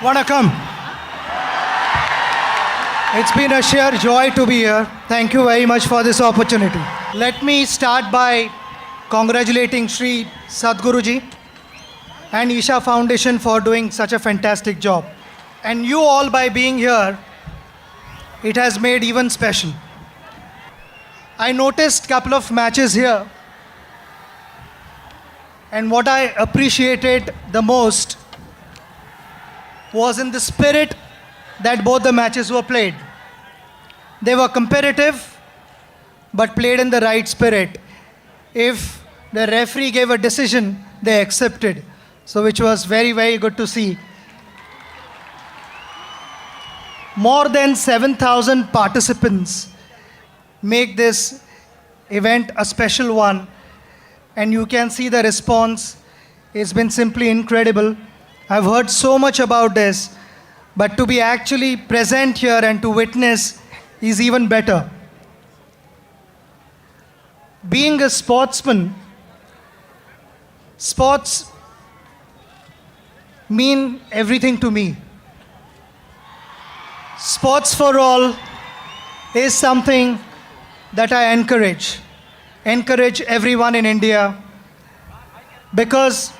Vanakkam. It's been a sheer joy to be here. Thank you very much for this opportunity. Let me start by congratulating Sri Sadhguru ji and Isha Foundation for doing such a fantastic job. And you all, by being here, it has made even special. I noticed a couple of matches here, and what I appreciated the most was in the spirit that both the matches were played. They were competitive, but played in the right spirit. If the referee gave a decision, they accepted. So which was very, very good to see. More than 7,000 participants make this event a special one. And you can see the response. It's been simply incredible. I've heard so much about this, but to be actually present here and to witness is even better. Being a sportsman, sports mean everything to me. Sports for all is something that I encourage everyone in India, because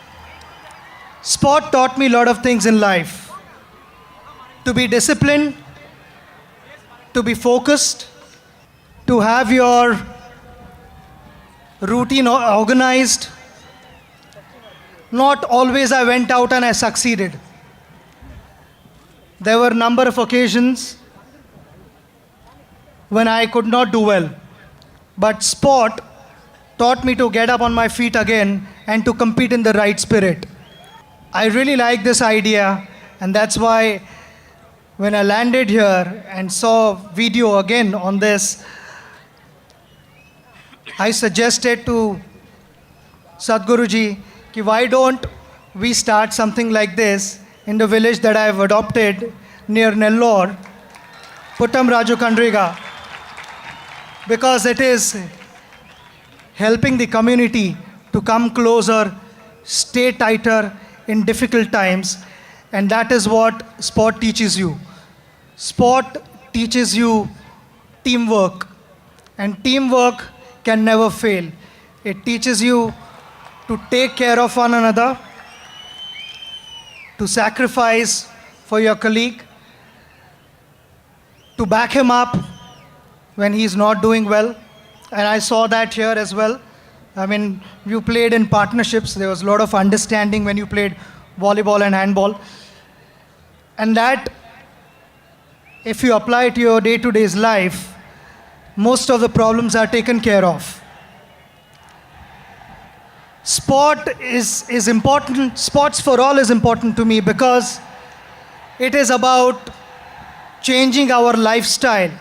sport taught me a lot of things in life. To be disciplined, to be focused, to have your routine organized. Not always I went out and I succeeded. There were a number of occasions when I could not do well. But sport taught me to get up on my feet again and to compete in the right spirit. I really like this idea, and that's why when I landed here and saw video again on this, I suggested to Sadhguruji, ki why don't we start something like this in the village that I have adopted near Nellore, Puttam Raju Kandriga, because it is helping the community to come closer, stay tighter in difficult times, and that is what sport teaches you. Sport teaches you teamwork, and teamwork can never fail. It teaches you to take care of one another, to sacrifice for your colleague, to back him up when he's not doing well. And I saw that here as well. I mean, you played in partnerships. There was a lot of understanding when you played volleyball and handball. And that, if you apply it to your day-to-day life, most of the problems are taken care of. Sport is important. Sports for all is important to me because it is about changing our lifestyle.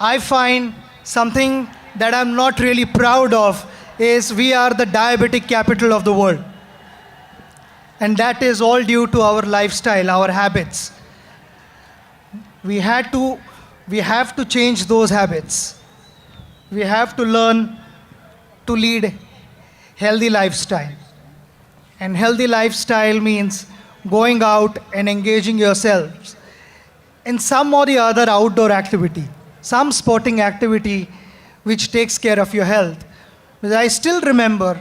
I find something that I'm not really proud of is we are the diabetic capital of the world. And that is all due to our lifestyle, our habits. We have to change those habits. We have to learn to lead healthy lifestyle. And healthy lifestyle means going out and engaging yourselves in some or the other outdoor activity, some sporting activity which takes care of your health. But I still remember,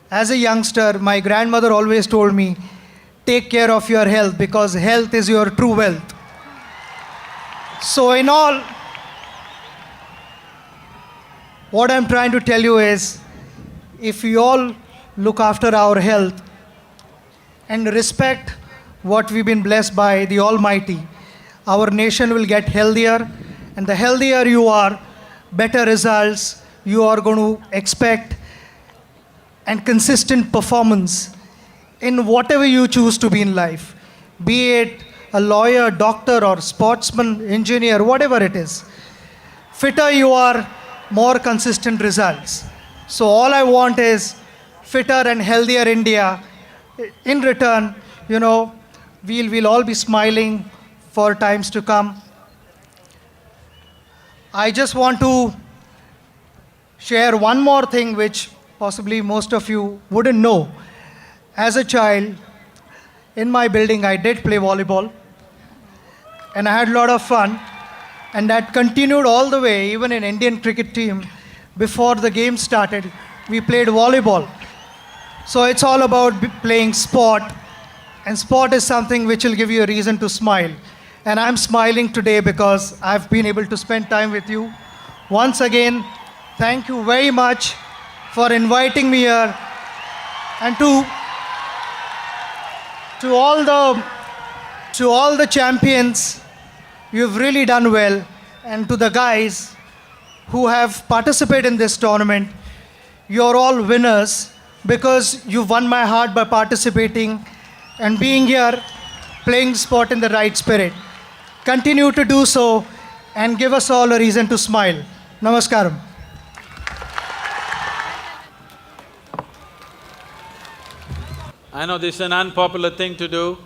as a youngster, my grandmother always told me, take care of your health because health is your true wealth. So in all, what I'm trying to tell you is, if we all look after our health and respect what we've been blessed by the Almighty, our nation will get healthier, and the healthier you are, better results you are going to expect, and consistent performance in whatever you choose to be in life, be it a lawyer, doctor, or sportsman, engineer, whatever it is. Fitter you are, more consistent results. So all I want is fitter and healthier India. In return, we'll all be smiling for times to come. I just want to share one more thing which possibly most of you wouldn't know. As a child, in my building, I did play volleyball, and I had a lot of fun. And that continued all the way, even in Indian cricket team. Before the game started, we played volleyball. So it's all about playing sport, and sport is something which will give you a reason to smile. And I'm smiling today because I've been able to spend time with you. Once again, thank you very much for inviting me here, and to all the champions, you've really done well. And to the guys who have participated in this tournament, you're all winners because you won my heart by participating and being here, playing sport in the right spirit. Continue to do so and give us all a reason to smile. Namaskaram. I know this is an unpopular thing to do,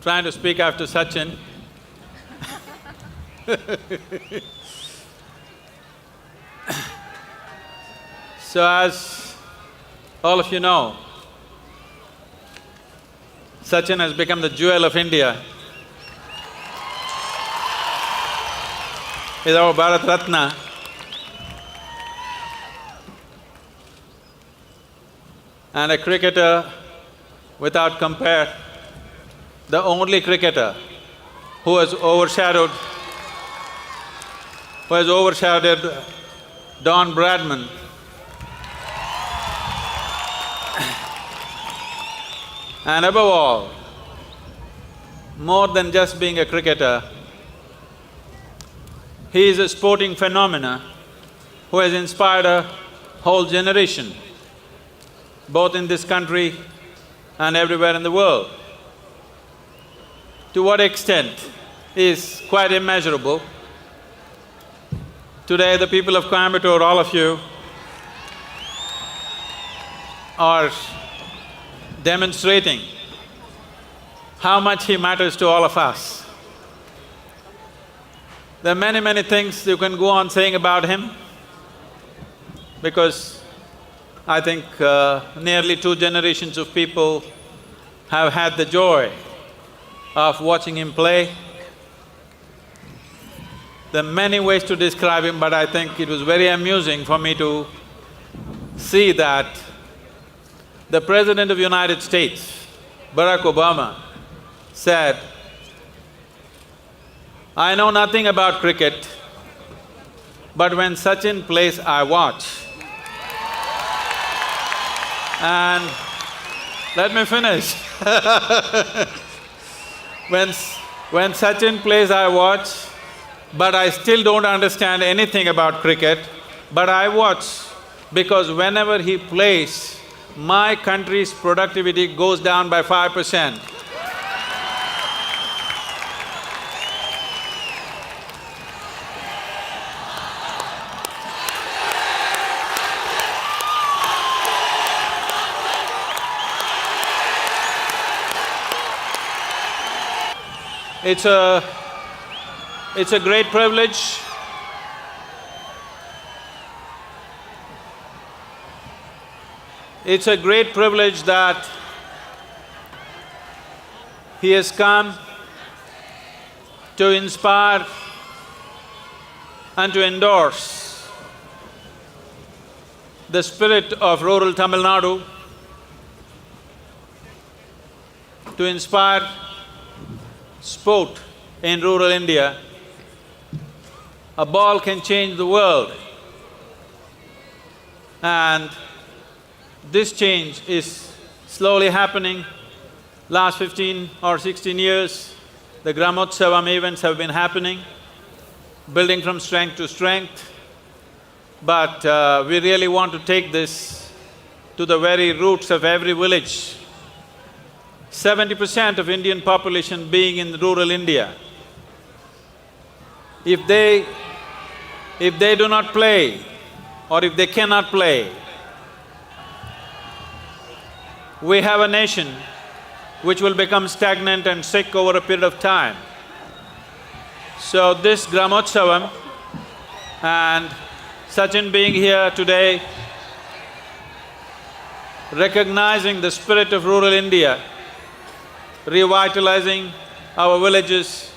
trying to speak after Sachin. So as all of you know, Sachin has become the jewel of India. He's our Bharat Ratna. And a cricketer without compare, the only cricketer who has overshadowed Don Bradman. And above all, more than just being a cricketer, he is a sporting phenomena who has inspired a whole generation, both in this country and everywhere in the world. To what extent is quite immeasurable. Today, the people of Coimbatore, all of you, are demonstrating how much he matters to all of us. There are many, many things you can go on saying about him, because I think nearly 2 generations of people have had the joy of watching him play. There are many ways to describe him, but I think it was very amusing for me to see that the President of the United States, Barack Obama, said, "I know nothing about cricket, but when Sachin plays, I watch." And let me finish. When Sachin plays, I watch, but I still don't understand anything about cricket, but I watch because whenever he plays, my country's productivity goes down by 5%. It's a great privilege. It's a great privilege that he has come to inspire and to endorse the spirit of rural Tamil Nadu, to inspire sport in rural India. A ball can change the world, and this change is slowly happening. Last 15 or 16 years, the Gramotsavam events have been happening, building from strength to strength. But we really want to take this to the very roots of every village. 70% of Indian population being in rural India. If they do not play, or if they cannot play, we have a nation which will become stagnant and sick over a period of time. So this Gramotsavam and Sachin being here today, recognizing the spirit of rural India, revitalizing our villages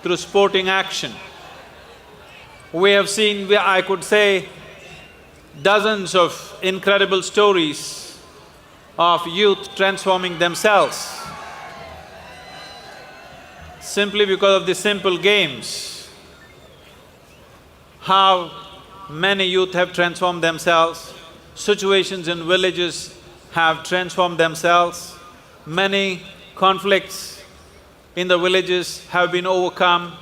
through sporting action. We have seen, I could say, dozens of incredible stories of youth transforming themselves simply because of the simple games. How many youth have transformed themselves, situations in villages have transformed themselves, many conflicts in the villages have been overcome,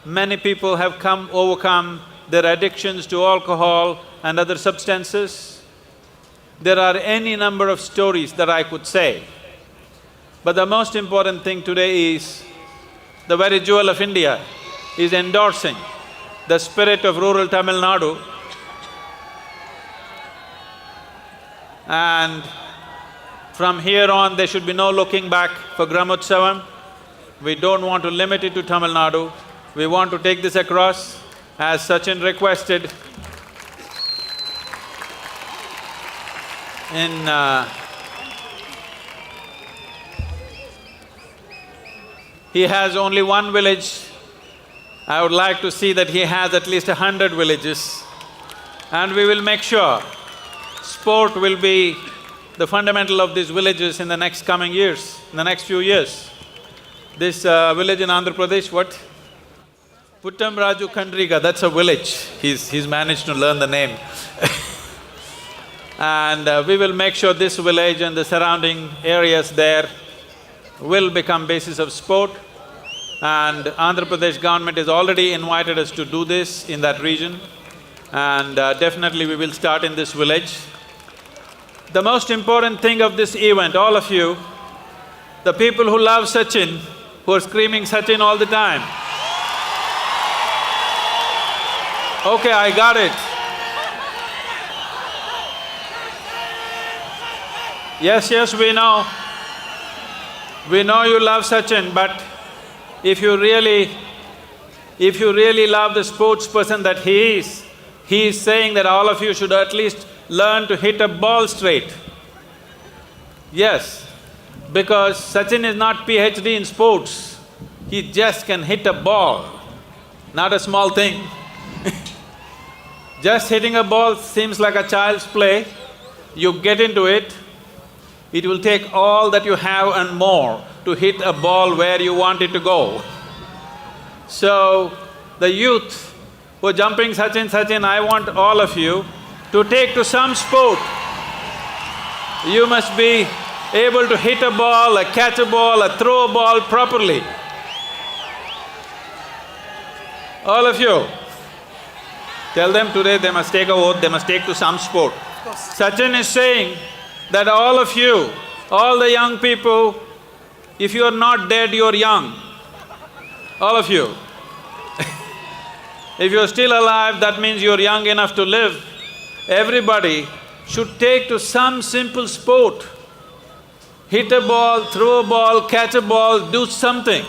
many people have overcome their addictions to alcohol and other substances. There are any number of stories that I could say. But the most important thing today is the very jewel of India is endorsing the spirit of rural Tamil Nadu, and from here on there should be no looking back for Gramotsavam. We don't want to limit it to Tamil Nadu, we want to take this across as Sachin requested he has only one village. I would like to see that he has at least 100 villages, and we will make sure sport will be the fundamental of these villages in the next coming years, in the next few years. This village in Andhra Pradesh, what? Puttam Raju Kandriga, that's a village. He's managed to learn the name and we will make sure this village and the surrounding areas there will become basis of sport, and Andhra Pradesh government has already invited us to do this in that region, and definitely we will start in this village. The most important thing of this event, all of you, the people who love Sachin, who are screaming Sachin all the time. Okay, I got it. Yes, we know. We know you love Sachin, but if you really love the sports person that he is saying that all of you should at least learn to hit a ball straight. Yes, because Sachin is not PhD in sports, he just can hit a ball, not a small thing. Just hitting a ball seems like a child's play. You get into it, it will take all that you have and more to hit a ball where you want it to go. So, the youth who are jumping Sachin, I want all of you to take to some sport. You must be able to hit a ball, catch a ball, throw a ball properly. All of you, tell them today they must take a oath, they must take to some sport. Sachin is saying that all of you, all the young people, if you are not dead, you are young. All of you. If you are still alive, that means you are young enough to live. Everybody should take to some simple sport. Hit a ball, throw a ball, catch a ball, do something.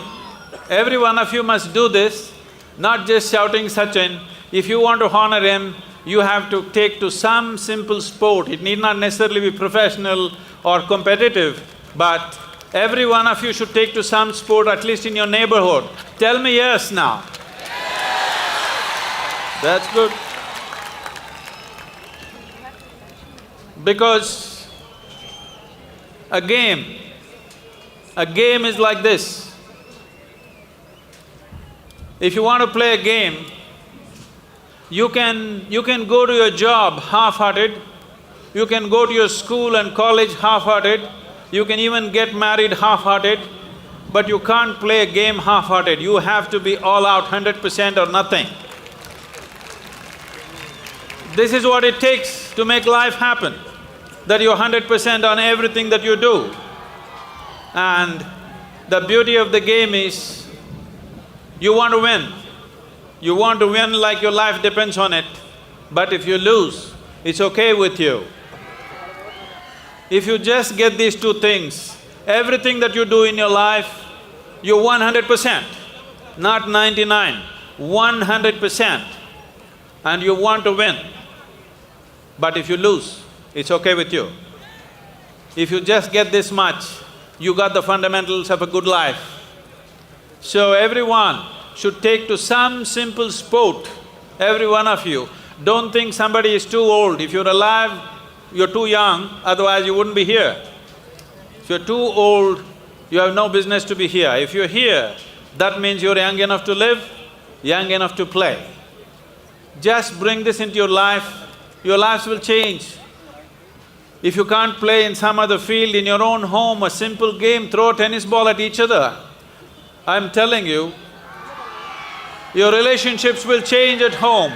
Every one of you must do this, not just shouting Sachin. If you want to honor him, you have to take to some simple sport. It need not necessarily be professional or competitive, but every one of you should take to some sport, at least in your neighborhood. Tell me yes now. That's good. Because a game is like this. If you want to play a game, you can go to your job half-hearted, you can go to your school and college half-hearted, you can even get married half-hearted, but you can't play a game half-hearted. You have to be all out, 100% or nothing. This is what it takes to make life happen, that you're 100% on everything that you do. And the beauty of the game is, you want to win. You want to win like your life depends on it, but if you lose, it's okay with you. If you just get these two things, everything that you do in your life, you're 100%, not 99, 100%, and you want to win. But if you lose, it's okay with you. If you just get this much, you got the fundamentals of a good life. So everyone should take to some simple sport, every one of you. Don't think somebody is too old. If you're alive, you're too young, otherwise you wouldn't be here. If you're too old, you have no business to be here. If you're here, that means you're young enough to live, young enough to play. Just bring this into your lives will change. If you can't play in some other field, in your own home, a simple game, throw a tennis ball at each other. I'm telling you, your relationships will change at home,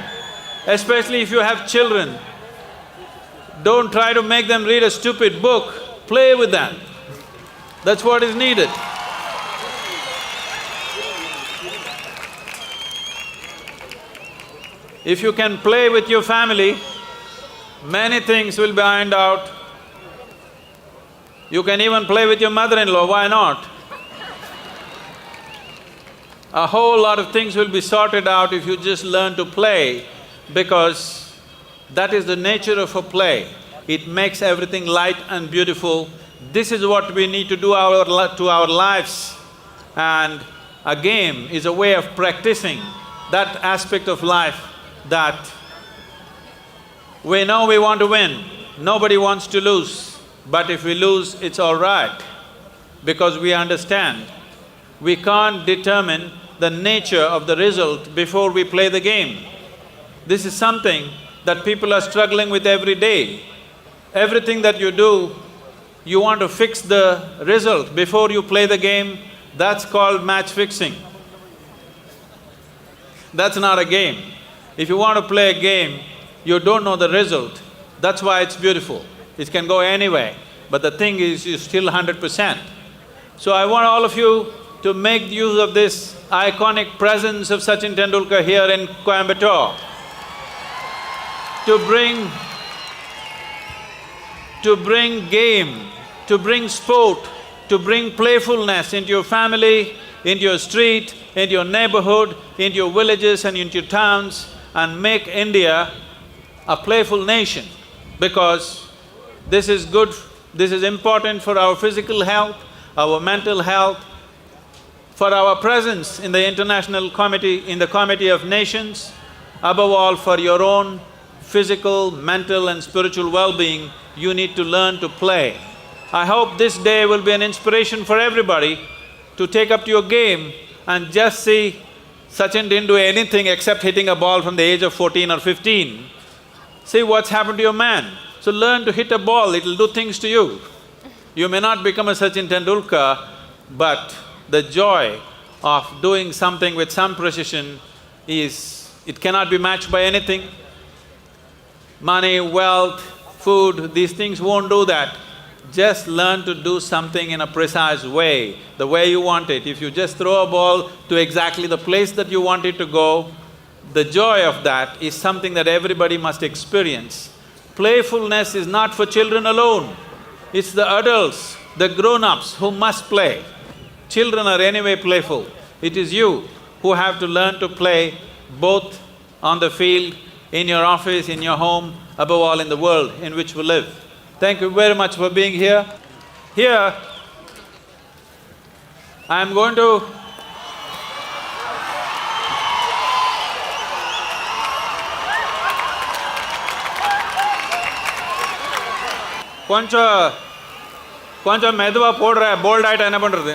especially if you have children. Don't try to make them read a stupid book, play with them. That's what is needed. If you can play with your family, many things will be ironed out. You can even play with your mother-in-law, why not? A whole lot of things will be sorted out if you just learn to play, because that is the nature of a play. It makes everything light and beautiful. This is what we need to do to our lives, and a game is a way of practicing that aspect of life that we know we want to win, nobody wants to lose, but if we lose, it's all right, because we understand we can't determine the nature of the result before we play the game. This is something that people are struggling with every day. Everything that you do, you want to fix the result before you play the game, that's called match fixing. That's not a game. If you want to play a game, you don't know the result, that's why it's beautiful. It can go anyway, but the thing is, you're still 100%. So I want all of you to make use of this iconic presence of Sachin Tendulkar here in Coimbatore, to bring game, to bring sport, to bring playfulness into your family, into your street, into your neighborhood, into your villages and into your towns, and make India a playful nation, because this is good, this is important for our physical health, our mental health, for our presence in the international committee, in the Committee of Nations, above all for your own physical, mental and spiritual well-being, you need to learn to play. I hope this day will be an inspiration for everybody to take up your game and just see Sachin didn't do anything except hitting a ball from the age of 14 or 15. See what's happened to your man. So learn to hit a ball, it'll do things to you. You may not become a Sachin Tendulkar, but the joy of doing something with some precision it cannot be matched by anything. Money, wealth, food, these things won't do that. Just learn to do something in a precise way, the way you want it. If you just throw a ball to exactly the place that you want it to go, the joy of that is something that everybody must experience. Playfulness is not for children alone, it's the adults, the grown-ups who must play. Children are anyway playful. It is you who have to learn to play both on the field, in your office, in your home, above all in the world in which we live. Thank you very much for being here. Here, I am going to கொஞ்சம் மெதுவா போடுற, bolt ஆயிட்டா என்ன பண்றது?